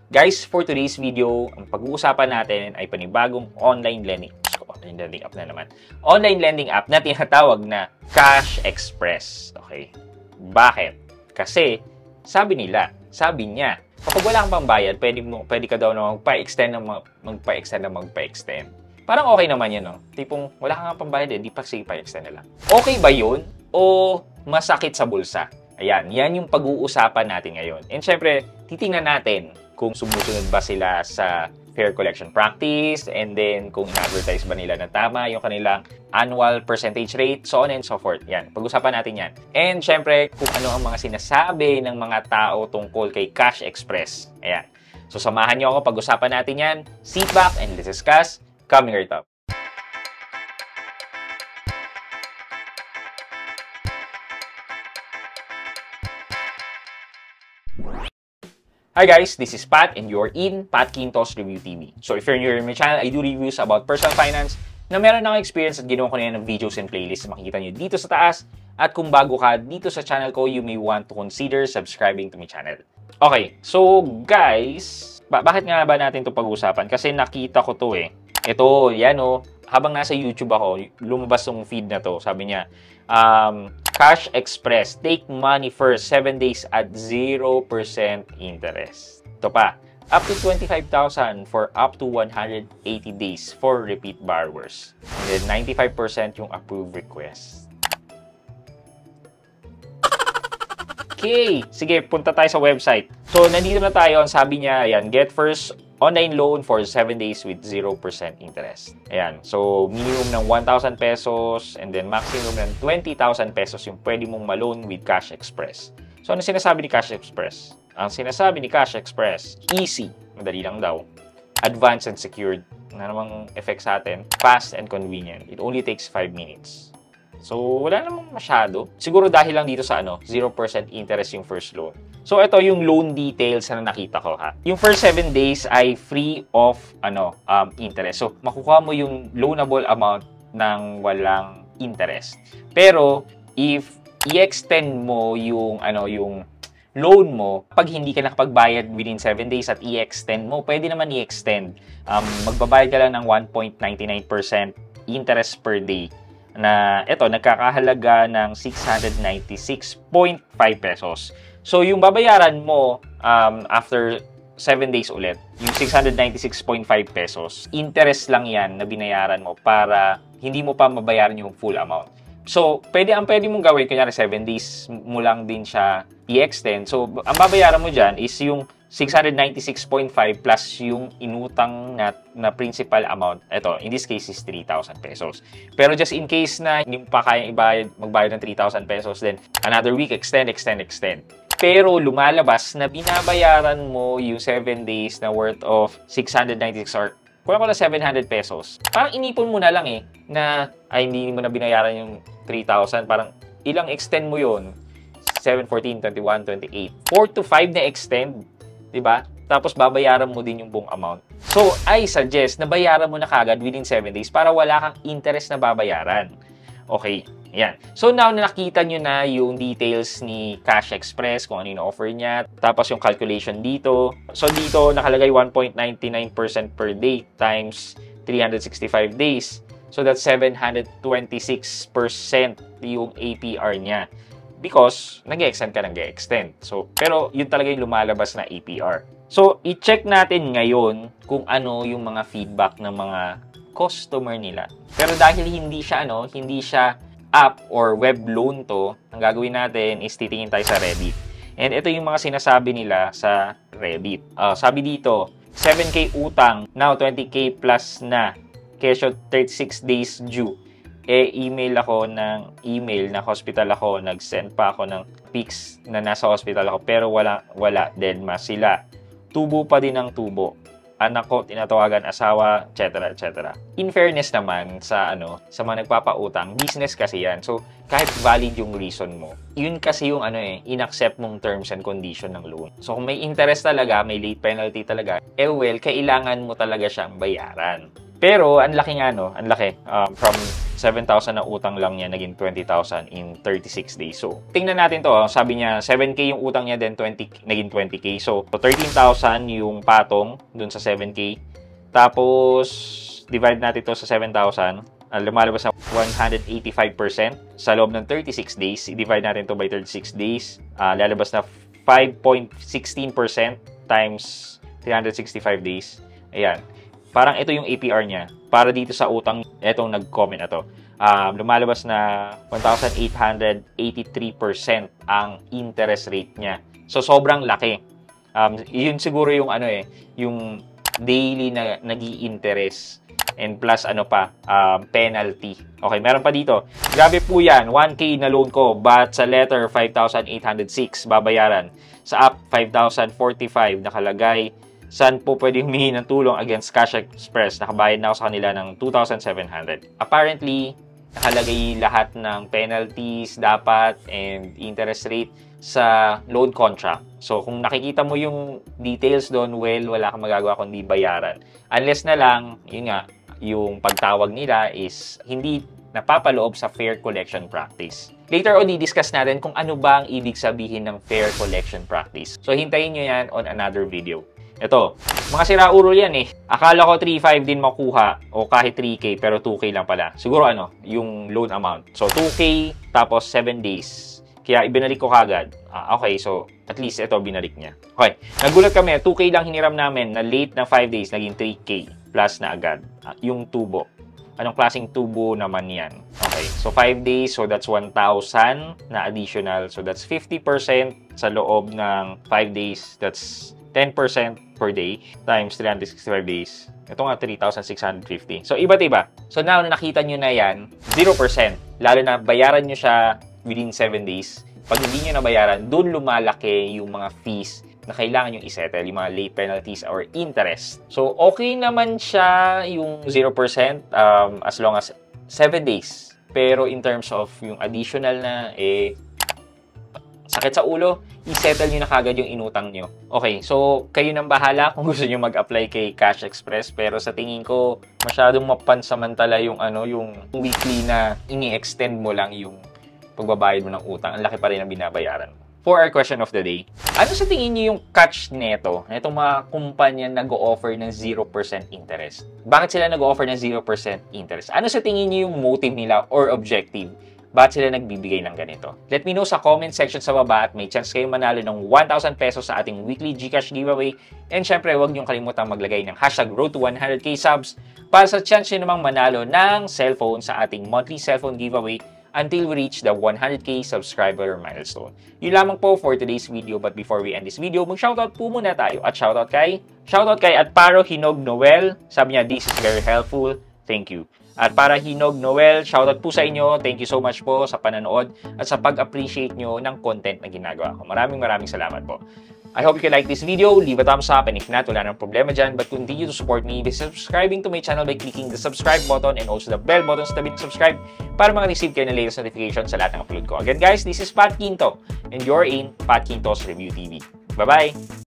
Guys, for today's video, ang pag-uusapan natin ay panibagong online lending app na naman. Online lending app na tinatawag na Cash Express. Okay. Bakit? Kasi, sabi niya, kapag wala kang pambayad, pwede ka daw na magpa-extend. Parang okay naman yun, no? Tipong wala kang pambayad, di pa sige pa-extend na lang. Okay ba yun? O masakit sa bulsa? Ayan, yan yung pag-uusapan natin ngayon. And syempre, titingnan natin kung sumusunod ba sila sa fair collection practice, and then kung in-advertise ba nila na tama yung kanilang annual percentage rate, so on and so forth. Yan, pag-usapan natin yan. And syempre, kung ano ang mga sinasabi ng mga tao tungkol kay Cash Express. Ayan. So samahan niyo ako, pag-usapan natin yan. Sit back and let's discuss coming right up. Hi guys, this is Pat and you're in Pat Quintos Review TV. So if you're new in my channel, I do reviews about personal finance na meron akong experience at ginawa ko na yan ng videos and playlists na makikita nyo dito sa taas. At kung bago ka dito sa channel ko, you may want to consider subscribing to my channel. Okay, so guys, bakit nga ba natin ito pag-usapan? Kasi nakita ko to eh. Ito, yan o. Habang nasa YouTube ako, lumabas yung feed na to. Sabi niya, Cash Express, take money first, 7 days at 0% interest. Ito pa, up to 25,000 for up to 180 days for repeat borrowers. And then 95% yung approved request. Okay, sige, punta tayo sa website. So, nandito na tayo. Ang sabi niya, ayan, get first online loan for 7 days with 0% interest. Ayan. So, minimum ng 1,000 pesos and then maximum ng 20,000 pesos yung pwede mong ma-loan with Cash Express. So, ano sinasabi ni Cash Express? Ang sinasabi ni Cash Express, easy. Madali lang daw. Advanced and secured. Na namang effect sa atin. Fast and convenient. It only takes 5 minutes. So, wala namang masyado. Siguro dahil lang dito sa 0% interest yung first loan. So, ito yung loan details na nakita ko ha. Yung first 7 days ay free of interest. So, makukuha mo yung loanable amount ng walang interest. Pero, if i-extend mo yung loan mo, pag hindi ka nakapagbayad within 7 days at i-extend mo, pwede naman i-extend. Magbabayad ka lang ng 1.99% interest per day. Na ito, nagkakahalaga ng 696.5 pesos. So, yung babayaran mo after 7 days ulit, yung 696.5 pesos, interest lang yan na binayaran mo para hindi mo pa mabayaran yung full amount. So, pwede mong gawin, kunyari 7 days mo lang din siya i-extend. So, ang babayaran mo dyan is yung 696.5 plus yung inutang na principal amount. Ito, in this case is 3,000 pesos. Pero just in case na hindi mo pa kayang magbayad ng 3,000 pesos, then another week, extend. Pero lumalabas na binabayaran mo yung 7 days na worth of 696 or kulang 700 pesos. Parang inipon mo na lang eh, na hindi mo na binayaran yung 3,000. Parang ilang extend mo yun? 7, 14, 21, 28. 4 to 5 na extend. Diba? Tapos babayaran mo din yung buong amount. So, I suggest na bayaran mo na kagad within 7 days para wala kang interest na babayaran. Okay, yan. So, now na nakita nyo na yung details ni Cash Express, kung ano yung offer niya, tapos yung calculation dito. So, dito nakalagay 1.99% per day times 365 days. So, that's 726% yung APR niya. Because nag-extend ka, nag-extend. So, pero yun talaga yung lumalabas na APR. So, i-check natin ngayon kung ano yung mga feedback ng mga customer nila. Pero dahil hindi siya app or web loan to, ang gagawin natin is titingin tayo sa Reddit. And ito yung mga sinasabi nila sa Reddit. Sabi dito, 7K utang, now 20K plus na. Kesyo 36 days due. Email ako ng email na hospital ako, nag-send pa ako ng pics na nasa hospital ako, pero wala, deadma sila. Tubo pa din ang tubo. Anak ko, tinatawagan asawa, etc. In fairness naman sa mga nagpapautang, business kasi yan. So, kahit valid yung reason mo, yun kasi yung in-accept mong terms and condition ng loan. So, kung may interest talaga, may late penalty talaga, kailangan mo talaga siyang bayaran. Pero, ang laki nga, from 7,000 na utang lang niya, naging 20,000 in 36 days. So, tingnan natin to. Sabi niya, 7K yung utang niya, then naging 20K. So, 13,000 yung patong dun sa 7K. Tapos, divide natin to sa 7,000. Lumalabas na 185% sa loob ng 36 days. I-divide natin to by 36 days. Lalabas na 5.16% times 365 days. Ayan. Parang ito yung APR niya. Para dito sa utang, etong nag-comment na to. Lumalabas na 1,883% ang interest rate niya. So, sobrang laki. Yun siguro yung yung daily na nag-i-interest. And plus, penalty. Okay, meron pa dito. Grabe po yan. 1K na loan ko, but sa letter, 5,806 babayaran. Sa app, 5,045 nakalagay. Saan po pwede humingi ng tulong against Cash Express? Nakabayad na ako sa kanila ng 2,700. Apparently, nakalagay lahat ng penalties dapat and interest rate sa loan contract. So, kung nakikita mo yung details doon, well, wala kang magagawa kundi bayaran. Unless na lang, yun nga, yung pagtawag nila is hindi napapaloob sa fair collection practice. Later on, i-discuss natin kung ano ba ang ibig sabihin ng fair collection practice. So, hintayin nyo yan on another video. Ito, mga sira-ulo yan eh. Akala ko 3.5 din makuha o kahit 3K pero 2K lang pala. Siguro yung loan amount. So, 2K tapos 7 days. Kaya ibinalik ko kagad. Okay, so at least ito binalik niya. Okay, nagulat kami. 2K lang hiniram namin na late ng 5 days, naging 3K plus na agad. Yung tubo. Anong klaseng tubo naman yan? Okay, so 5 days, so that's 1,000 na additional. So that's 50% sa loob ng 5 days. That's 10% per day times 365 days. Ito nga, 3,650. So, iba't iba. So, now, nakita nyo na yan, 0%. Lalo na bayaran nyo siya within 7 days. Pag hindi nyo nabayaran, dun lumalaki yung mga fees na kailangan nyo isettle, yung mga late penalties or interest. So, okay naman siya yung 0% as long as 7 days. Pero in terms of yung additional na, sakit sa ulo, i-settle nyo na kagad yung inutang nyo. Okay, so kayo nang bahala kung gusto nyo mag-apply kay Cash Express. Pero sa tingin ko, masyadong mapansamantala yung yung weekly na ini-extend mo lang yung pagbabayad mo ng utang. Ang laki pa rin ang binabayaran. For our question of the day, ano sa tingin nyo yung catch neto? Itong mga kumpanya nag-o-offer ng 0% interest. Bakit sila nag-o-offer ng 0% interest? Ano sa tingin nyo yung motive nila or objective? Bakit sila nagbibigay ng ganito? Let me know sa comment section sa baba at may chance kayo manalo ng 1,000 pesos sa ating weekly GCash giveaway. And syempre, huwag niyong kalimutan maglagay ng hashtag road to 100k subs para sa chance nyo namang manalo ng cellphone sa ating monthly cellphone giveaway until we reach the 100k subscriber milestone. Yun lamang po for today's video, but before we end this video, mag-shoutout po muna tayo. At shoutout kay at Paro Hinog Noel. Sabi niya, this is very helpful. Thank you. At para Hinog Noel, shoutout po sa inyo. Thank you so much po sa pananood at sa pag-appreciate nyo ng content na ginagawa ko. Maraming salamat po. I hope you can like this video, leave a thumbs up, and if not, wala nang problema dyan, but continue to support me by subscribing to my channel by clicking the subscribe button and also the bell button sa tabi ng subscribe para receive kayo ng latest notification sa lahat ng upload ko. Again guys, this is Pat Quinto, and you're in Pat Quinto's Review TV. Bye-bye!